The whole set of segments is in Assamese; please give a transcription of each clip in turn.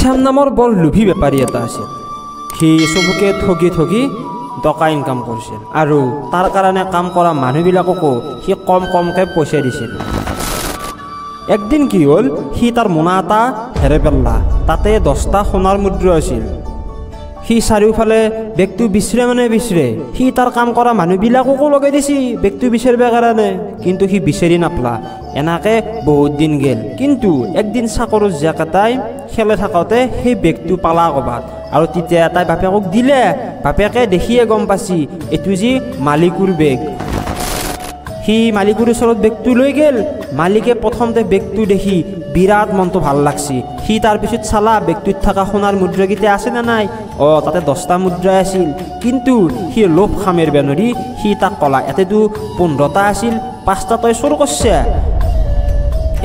শ্যাম নামৰ বৰ লোভী বেপাৰী এটা আছিল। সি চবকে ঠগি ঠগি টকা ইনকাম কৰিছিল আৰু তাৰ কাৰণে কাম কৰা মানুহবিলাককো সি কম কমকৈ পইচা দিছিল। একদিন কি হ'ল, সি তাৰ মোনা এটা হেৰাই পেলালা। তাতে 10টা সোণাৰ মুদ্ৰা আছিল। সি চাৰিওফালে বেগটো বিচাৰে। সি তাৰ কাম কৰা মানুহবিলাককো লগাই দিছি বেগটো বিচাৰিবৰ কাৰণে, কিন্তু সি বিচাৰি নাপলা। এনেকৈ বহুত দিন গেল। কিন্তু একদিন চাকৰৰ জীয়েক এটাই খেলে থাকোঁতে সেই বেগটো পালা ক'ৰবাত, আৰু তেতিয়া তাই বাপেকক দিলে। বাপেকে দেখিয়ে গম পাইছি এইটো যি মালিকৰ বেগ। সি মালিকৰ ওচৰত বেগটো লৈ গেল। মালিকে প্ৰথমতে বেগটো দেখি বিৰাট মনটো ভাল লাগছি। সি তাৰপিছত চালা বেগটোত থকা সোণাৰ মুদ্ৰাকেইটা আছে নে নাই। তাতে 10টা মুদ্ৰা আছিল। কিন্তু সি লোভ খামেৰ বেনৰি সি তাক ক'লা ইয়াতেতো 15টা আছিল, 5টা তই চোৰ কৰছে।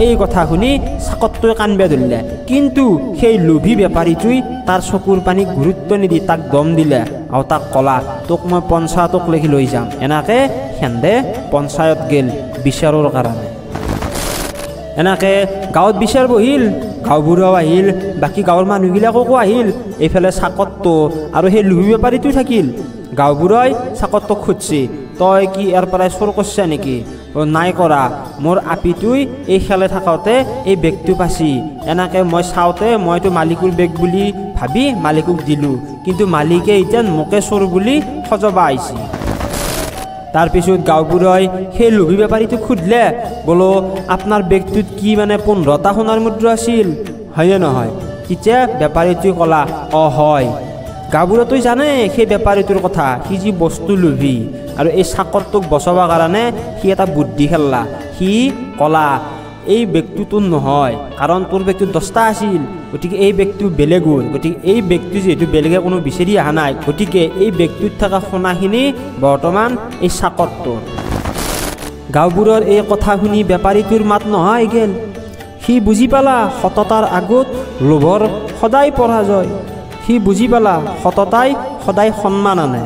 এই কথা শুনি চাকতটোৱে কান্দিব ধৰিলে। কিন্তু সেই লোভী বেপাৰীটোৱে তাৰ চকুৰ পানী গুৰুত্ব নিদি তাক দম দিলে আৰু তাক ক'লা তোক মই পঞ্চায়তক লেখি লৈ যাম। এনেকৈ সেন্দে পঞ্চায়ত গেল বিচাৰৰ কাৰণে। এনেকৈ গাঁৱত বিচাৰ বহিল, গাঁওবুঢ়াও আহিল, বাকী গাঁৱৰ মানুহবিলাককো আহিল। এইফালে চাকতটো আৰু সেই লোভী বেপাৰীটো থাকিল। গাঁওবুঢ়াই চাকতটোক সুধছি তই কি ইয়াৰ পৰাই চোৰ কৰছা নেকি? নাই কৰা, মোৰ আপিটোই এই খেলে থাকোঁতে এই বেগটো পাইছি। এনেকৈ মই চাওঁতে মইতো মালিকৰ বেগ বুলি ভাবি মালিকক দিলোঁ, কিন্তু মালিকে এতিয়া মোকে চোৰ বুলি সজবা আহিছে। তাৰপিছত গাঁওবুঢ়াই সেই লোভী বেপাৰীটোক সুধিলে বোলো আপোনাৰ বেগটোত কি মানে 15টা সোণাৰ মুদ্ৰা আছিল, হয়নে নহয়? তেতিয়া বেপাৰীটোৱে ক'লা হয়। গাঁওবুঢ়াটোৱে জানে সেই বেপাৰীটোৰ কথা, সি যি বস্তু লোভী। আৰু এই চাকৰটোক বচাবৰ কাৰণে সি এটা বুদ্ধি খেললা। সি ক'লা এই বেগটো তোৰ নহয়, কাৰণ তোৰ বেগটোত 10টা আছিল, গতিকে এই বেগটো বেলেগ হ'ল। গতিকে এই বেগটো যিহেতু বেলেগে কোনো বিচাৰি অহা নাই, গতিকে এই বেগটোত থকা সোণাখিনি বৰ্তমান এই চাকৰটোৰ। গাঁওবুঢ়াৰ এই কথা শুনি বেপাৰীটোৰ মাত নোহোৱা হৈ গ'ল। সি বুজি পালা সততাৰ আগত লোভৰ সদায় পৰাজয়। সি বুজি পালা সততাই সদায় সন্মান আনে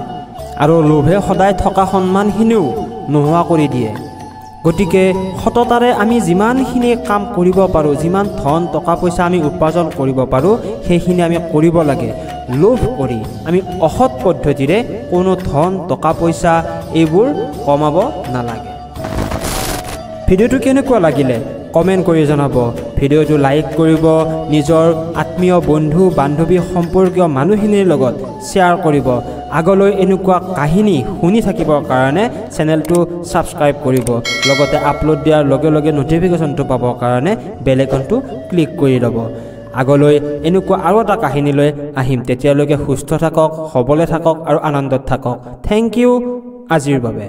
আৰু লোভে সদায় থকা সন্মানখিনিও নোহোৱা কৰি দিয়ে। গতিকে সততাৰে আমি যিমানখিনি কাম কৰিব পাৰোঁ, যিমান ধন টকা পইচা আমি উপাৰ্জন কৰিব পাৰোঁ, সেইখিনি আমি কৰিব লাগে। লোভ কৰি আমি অসৎ পদ্ধতিৰে কোনো ধন টকা পইচা এইবোৰ কমাব নালাগে। ভিডিঅ'টো কেনেকুৱা লাগিলে কমেণ্ট কৰি জনাব। ভিডিঅ'টো লাইক কৰিব, নিজৰ আত্মীয় বন্ধু বান্ধৱী সম্পৰ্কীয় মানুহখিনিৰ লগত শ্বেয়াৰ কৰিব। আগলৈ এনেকুৱা কাহিনী শুনি থাকিবৰ কাৰণে চেনেলটো ছাবস্ক্ৰাইব কৰিব। লগতে আপলোড দিয়াৰ লগে লগে নটিফিকেশ্যনটো পাবৰ কাৰণে বেল আইকনটো ক্লিক কৰি ল'ব। আগলৈ এনেকুৱা আৰু এটা কাহিনী লৈ আহিম। তেতিয়ালৈকে সুস্থ থাকক, সবলে থাকক আৰু আনন্দত থাকক। থেংক ইউ আজিৰ বাবে।